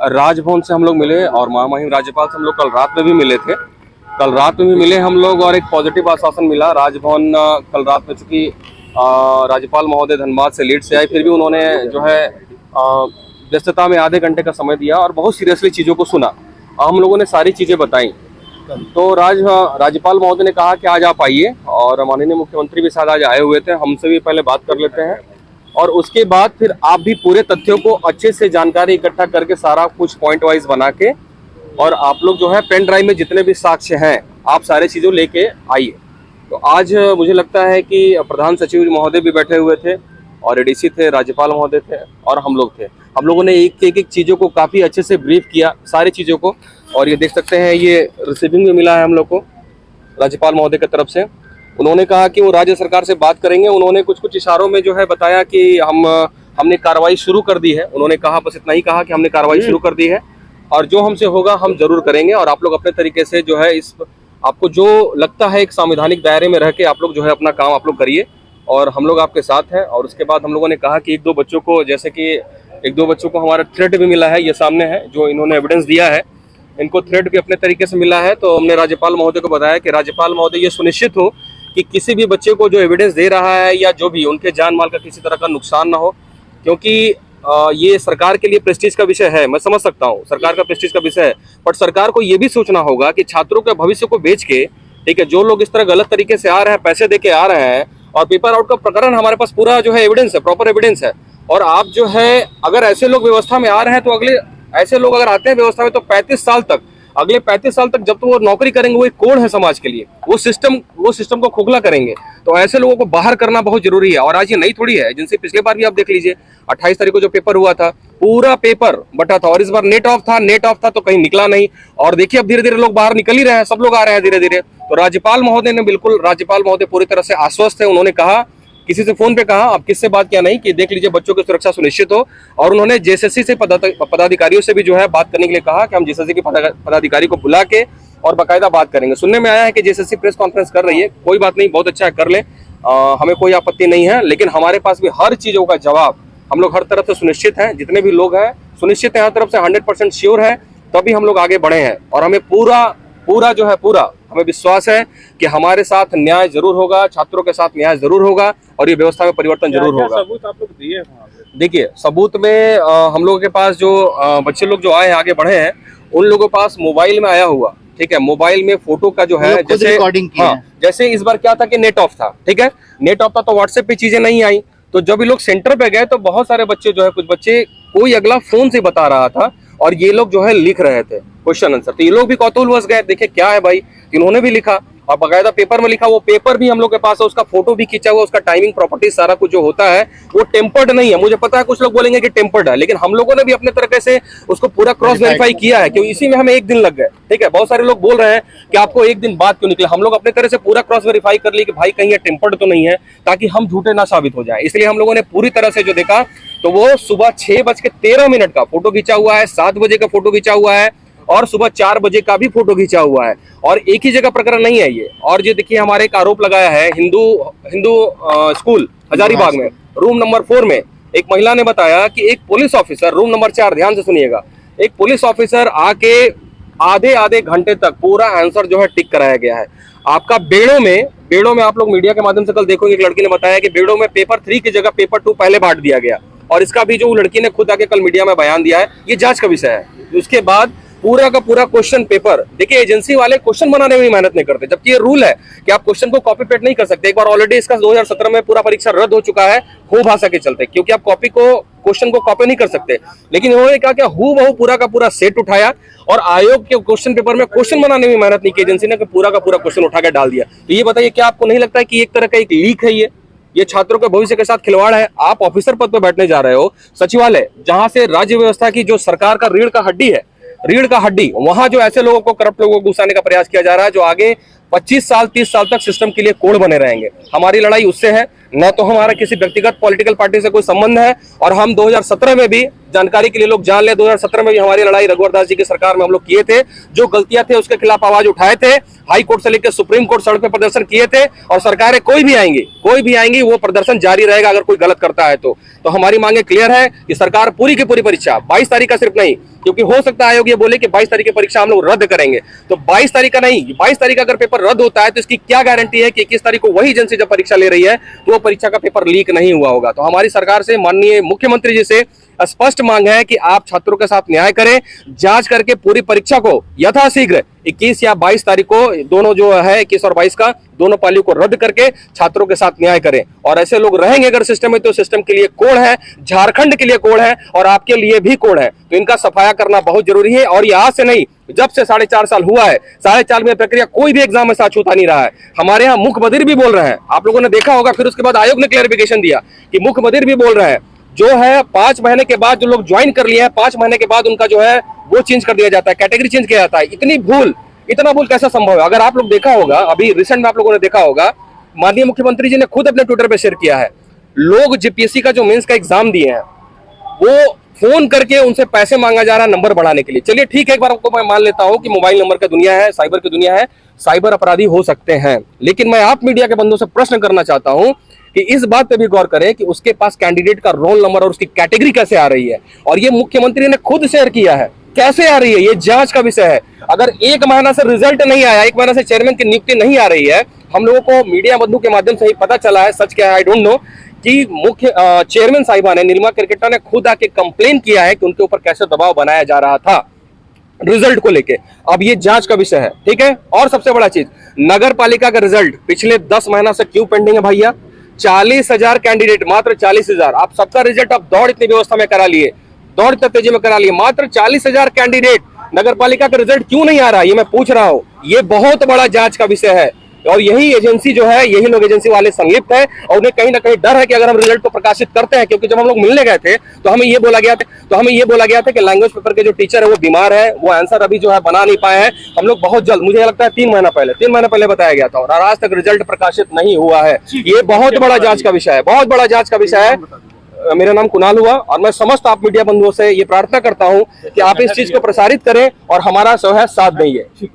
राजभवन से हम लोग मिले और महामहिम राज्यपाल से हम लोग कल रात में भी मिले थे। कल रात में भी मिले हम लोग और एक पॉजिटिव आश्वासन मिला। राजभवन कल रात में, चूंकि राज्यपाल महोदय धनबाद से लेट से आए, फिर भी उन्होंने जो है व्यस्तता में आधे घंटे का समय दिया और बहुत सीरियसली चीज़ों को सुना। हम लोगों ने सारी चीज़ें बताई। तो राज्यपाल महोदय ने कहा कि आज आप आइए, और माननीय मुख्यमंत्री भी शायद आज आए हुए थे, हमसे भी पहले बात कर लेते हैं और उसके बाद फिर आप भी पूरे तथ्यों को अच्छे से जानकारी इकट्ठा करके सारा कुछ पॉइंट वाइज बना के, और आप लोग जो है पेन ड्राइव में जितने भी साक्ष्य हैं आप सारे चीज़ों लेके आइए। तो आज मुझे लगता है कि प्रधान सचिव महोदय भी बैठे हुए थे और एडीसी थे, राज्यपाल महोदय थे और हम लोग थे। हम लोगों ने एक चीज़ों को काफ़ी अच्छे से ब्रीफ किया, सारी चीज़ों को। और ये देख सकते हैं, ये रिसीविंग में मिला है हम लोग को राज्यपाल महोदय की तरफ से। उन्होंने कहा कि वो राज्य सरकार से बात करेंगे। उन्होंने कुछ इशारों में जो है बताया कि हमने कार्रवाई शुरू कर दी है। उन्होंने कहा, बस इतना ही कहा कि हमने कार्रवाई शुरू कर दी है और जो हमसे होगा हम जरूर करेंगे। और आप लोग अपने तरीके से जो है इस आपको जो लगता है एक संवैधानिक दायरे में रह के आप लोग जो है अपना काम आप लोग करिए और हम लोग आपके साथ हैं। और उसके बाद हम लोगों ने कहा कि एक दो बच्चों को, जैसे कि एक दो बच्चों को हमारा थ्रेट भी मिला है, ये सामने है जो इन्होंने एविडेंस दिया है, इनको थ्रेट भी अपने तरीके से मिला है। तो हमने राज्यपाल महोदय को बताया कि राज्यपाल महोदय ये सुनिश्चित हो कि किसी भी बच्चे को जो एविडेंस दे रहा है या जो भी, उनके जान माल का किसी तरह का नुकसान ना हो, क्योंकि ये सरकार के लिए प्रेस्टीज का विषय है। मैं समझ सकता हूँ सरकार का प्रेस्टीज का विषय है, बट सरकार को ये भी सोचना होगा कि छात्रों के भविष्य को बेच के, ठीक है, जो लोग इस तरह गलत तरीके से आ रहे हैं, पैसे दे के आ रहे हैं, और पेपर आउट का प्रकरण हमारे पास पूरा जो है एविडेंस है, प्रॉपर एविडेंस है। और आप जो है अगर ऐसे लोग व्यवस्था में आ रहे हैं तो अगले ऐसे लोग अगर आते हैं व्यवस्था में तो 35 साल तक, अगले 35 साल तक जब तो वो नौकरी करेंगे, वो एक कोड है समाज के लिए, वो सिस्टम को खोखला करेंगे। तो ऐसे लोगों को बाहर करना बहुत जरूरी है। और आज ये नई थोड़ी है, जिनसे पिछले बार भी आप देख लीजिए 28 तारीख को जो पेपर हुआ था, पूरा पेपर बटा था और इस बार नेट ऑफ था तो कहीं निकला नहीं। और देखिए अब धीरे धीरे लोग बाहर निकल ही रहे हैं, सब लोग आ रहे हैं धीरे धीरे। तो राज्यपाल महोदय पूरी तरह से आश्वस्त है। उन्होंने कहा, किसी से फोन पे कहा, आप किससे बात किया नहीं, कि देख लीजिए बच्चों की सुरक्षा सुनिश्चित हो। और उन्होंने जेएसएससी से पदाधिकारियों से भी जो है बात करने के लिए कहा कि हम जेएसएससी के पदाधिकारी को बुला के और बाकायदा बात करेंगे। सुनने में आया है कि जेएसएससी प्रेस कॉन्फ्रेंस कर रही है, कोई बात नहीं, बहुत अच्छा है, कर ले, हमें कोई आपत्ति नहीं है। लेकिन हमारे पास भी हर चीजों का जवाब, हम लोग हर तरफ से सुनिश्चित हैं, जितने भी लोग हैं सुनिश्चित हैं, हर तरफ से 100% श्योर है, तभी हम लोग आगे बढ़े हैं। और हमें पूरा हमें विश्वास है कि हमारे साथ न्याय जरूर होगा, छात्रों के साथ न्याय जरूर होगा और ये व्यवस्था में परिवर्तन जरूर होगा। सबूत आप लोग दिए वहाँ पे? देखिए, सबूत में हम लोगों के पास जो बच्चे लोग जो आए हैं, आगे बढ़े हैं, उन लोगों के पास मोबाइल में आया हुआ, ठीक है, मोबाइल में फोटो का जो है, जैसे जैसे इस बार क्या था कि नेट ऑफ था, ठीक है, नेट ऑफ था तो व्हाट्सएप पे चीजें नहीं आई। तो जब ये लोग सेंटर पे गए तो बहुत सारे बच्चे जो है, कुछ बच्चे कोई अगला फोन से बता रहा था और ये लोग जो है लिख रहे थे क्वेश्चन आंसर। तो ये लोग भी कौतूहलवश गए, देखे क्या है भाई, इन्होंने भी लिखा और बाकायदा पेपर में लिखा। वो पेपर भी हम लोग के पास है, उसका फोटो भी खींचा हुआ, उसका टाइमिंग, प्रॉपर्टीज, सारा कुछ जो होता है वो टेम्पर्ड नहीं है। मुझे पता है कुछ लोग बोलेंगे कि टेम्पर्ड है, लेकिन हम लोगों ने भी अपने तरीके से उसको पूरा क्रॉस वेरीफाई किया है, क्योंकि इसी में हमें एक दिन लग गए, ठीक है। बहुत सारे लोग बोल रहे हैं कि आपको एक दिन बाद क्यों निकले, हम लोग अपने तरह से पूरा क्रॉस वेरीफाई कर लिए कि भाई कहीं ये टेम्पर्ड तो नहीं है, ताकि हम झूठे ना साबित हो जाए। इसलिए हम लोगों ने पूरी तरह से जो देखा तो वो सुबह 6:13 का फोटो खींचा हुआ है, 7 बजे का फोटो खींचा हुआ है और सुबह 4 बजे का भी फोटो खींचा हुआ है। और एक ही जगह प्रकरण नहीं है ये। और ये देखिए, हमारे एक आरोप लगाया है हिंदू स्कूल हजारीबाग में, रूम नंबर 4 में एक महिला ने बताया कि एक पुलिस ऑफिसर, रूम नंबर 4, ध्यान से सुनिएगा, एक पुलिस ऑफिसर आके आधे घंटे तक पूरा आंसर जो है टिक कराया गया है। आपका बेड़ों में आप लोग मीडिया के माध्यम से कल देखोगे, एक लड़की ने बताया कि बेड़ों में पेपर 3 की जगह पेपर 2 पहले बांट दिया गया। और इसका भी जो लड़की ने खुद आके कल मीडिया में बयान दिया है, ये जांच का विषय है। उसके बाद पूरा का पूरा क्वेश्चन पेपर, देखिए एजेंसी वाले क्वेश्चन बनाने में मेहनत नहीं करते, जबकि ये रूल है कि आप क्वेश्चन को कॉपी पेस्ट नहीं कर सकते। एक बार ऑलरेडी इसका 2017 में पूरा परीक्षा रद्द हो चुका है हो भाषा के चलते, क्योंकि आप क्वेश्चन को कॉपी नहीं कर सकते। लेकिन इन्होंने कहा कि हु बहु पूरा का पूरा सेट उठाया और आयोग के क्वेश्चन पेपर में क्वेश्चन बनाने में मेहनत नहीं की एजेंसी ने, पूरा का पूरा क्वेश्चन उठा के डाल दिया। तो ये बताइए, क्या आपको नहीं लगता है कि एक तरह का एक लीक है ये छात्रों के भविष्य के साथ खिलवाड़ है? आप ऑफिसर पद पर बैठने जा रहे हो, सचिवालय जहां से राज्य व्यवस्था की जो सरकार का रीढ़ का हड्डी है, वहां जो ऐसे लोगों को, करप्ट लोगों को घुसाने का प्रयास किया जा रहा है, जो आगे 25 साल 30 साल तक सिस्टम के लिए कोड़ बने रहेंगे। हमारी लड़ाई उससे है, न तो हमारा किसी व्यक्तिगत पॉलिटिकल पार्टी से कोई संबंध है। और हम 2017 में भी, जानकारी के लिए लोग जान ले, 2017 में भी हमारी लड़ाई रघुवर दास जी की सरकार में हम लोग किए थे। जो गलतियां थे उसके खिलाफ आवाज उठाए थे, हाई कोर्ट से लेकर सुप्रीम कोर्ट सड़क पे प्रदर्शन किए थे। और सरकारें कोई भी आएंगी वो प्रदर्शन जारी रहेगा अगर कोई गलत करता है तो हमारी मांगे क्लियर है कि सरकार पूरी की पूरी परीक्षा 22 तारीख का सिर्फ नहीं, क्योंकि हो सकता है आयोग ये बोले कि 22 तारीख की परीक्षा हम लोग रद्द करेंगे, तो 22 तारीख का नहीं, 22 तारीख का अगर पेपर रद्द होता है तो इसकी क्या गारंटी है कि 21 तारीख को वही एजेंसी जब परीक्षा ले रही है तो वो परीक्षा का पेपर लीक नहीं हुआ होगा। तो हमारी सरकार से, माननीय मुख्यमंत्री जी से स्पष्ट मांग है कि आप छात्रों के साथ न्याय करें, जांच करके पूरी परीक्षा को यथाशीघ्र 21 या 22 तारीख को, दोनों जो है 21 और 22 का, दोनों पालियों को रद्द करके छात्रों के साथ न्याय करें। और ऐसे लोग रहेंगे अगर सिस्टम में तो सिस्टम के लिए कोड है, झारखंड के लिए कोड है और आपके लिए भी कोड है, तो इनका सफाया करना बहुत जरूरी है। और ये आज से नहीं, जब से 4.5 साल हुआ है, 4.5 में प्रक्रिया कोई भी एग्जाम में साथ छूता नहीं रहा है। हमारे यहाँ मुख्य बधिर भी बोल रहे हैं, आप लोगों ने देखा होगा, फिर उसके बाद आयोग ने क्लैरिफिकेशन दिया कि मुख्य बधिर भी बोल रहे हैं जो है 5 महीने के बाद जो लोग ज्वाइन कर लिए हैं, 5 महीने के बाद उनका जो है वो चेंज कर दिया जाता है, कैटेगरी चेंज किया जाता है। इतना भूल कैसा संभव है? अगर आप लोग देखा होगा, अभी रिसेंट में आप लोगों ने देखा होगा, माननीय मुख्यमंत्री जी ने खुद अपने ट्विटर पे शेयर किया है, लोग जेपीएससी का जो मेंस का एग्जाम दिए हैं वो फोन करके उनसे पैसे मांगा जा रहा है नंबर बढ़ाने के लिए। चलिए ठीक है, एक बार आपको मैं मान लेता हूं कि मोबाइल नंबर की दुनिया है, साइबर की दुनिया है, साइबर अपराधी हो सकते हैं, लेकिन मैं आप मीडिया के बंधुओं से प्रश्न करना चाहता हूं कि इस बात पे भी गौर करें कि उसके पास कैंडिडेट का रोल नंबर और उसकी कैटेगरी कैसे आ रही है। और ये मुख्यमंत्री ने खुद शेयर किया है, कैसे आ रही है ये जांच का विषय है। अगर 1 महीना से रिजल्ट नहीं आया, 1 महीना से चेयरमैन की नियुक्ति नहीं आ रही है, हम लोगों को मीडिया बंधु के माध्यम से ही पता चला है, सच क्या है आई डोंट नो, कि मुख्य चेयरमैन साहिबा ने, नीलिमा क्रिकेटा ने खुद आके कंप्लेन किया है कि उनके ऊपर कैसे दबाव बनाया जा रहा था रिजल्ट को लेके। अब ये जांच का विषय है, ठीक है। और सबसे बड़ा चीज, नगर पालिका का रिजल्ट पिछले 10 महीना से क्यों पेंडिंग है भैया? 40,000 कैंडिडेट, मात्र 40,000, आप सबका रिजल्ट आप दौड़ इतनी व्यवस्था में करा लिए, दौड़ इतनी तेजी में करा लिए, मात्र 40,000 कैंडिडेट, नगर पालिका का रिजल्ट क्यों नहीं आ रहा? ये मैं पूछ रहा हूं। ये बहुत बड़ा जांच का विषय है और यही एजेंसी जो है, यही लोग एजेंसी वाले संलिप्त है और उन्हें कहीं ना कहीं डर है कि अगर हम रिजल्ट को प्रकाशित करते हैं, क्योंकि जब हम लोग मिलने गए थे तो हमें ये बोला गया था कि लैंग्वेज पेपर के जो टीचर है वो बीमार है, वो आंसर अभी जो है बना नहीं पाए हैं। हम लोग बहुत जल्द, मुझे लगता है 3 महीना पहले बताया गया था और आज तक रिजल्ट प्रकाशित नहीं हुआ है। ये बहुत बड़ा जांच का विषय है, बहुत बड़ा जांच का विषय है। मेरा नाम कुणाल हुआ और मैं समस्त आप मीडिया बंधुओं से ये प्रार्थना करता हूं कि आप इस चीज को प्रसारित करें और हमारा जो है साथ देंगे।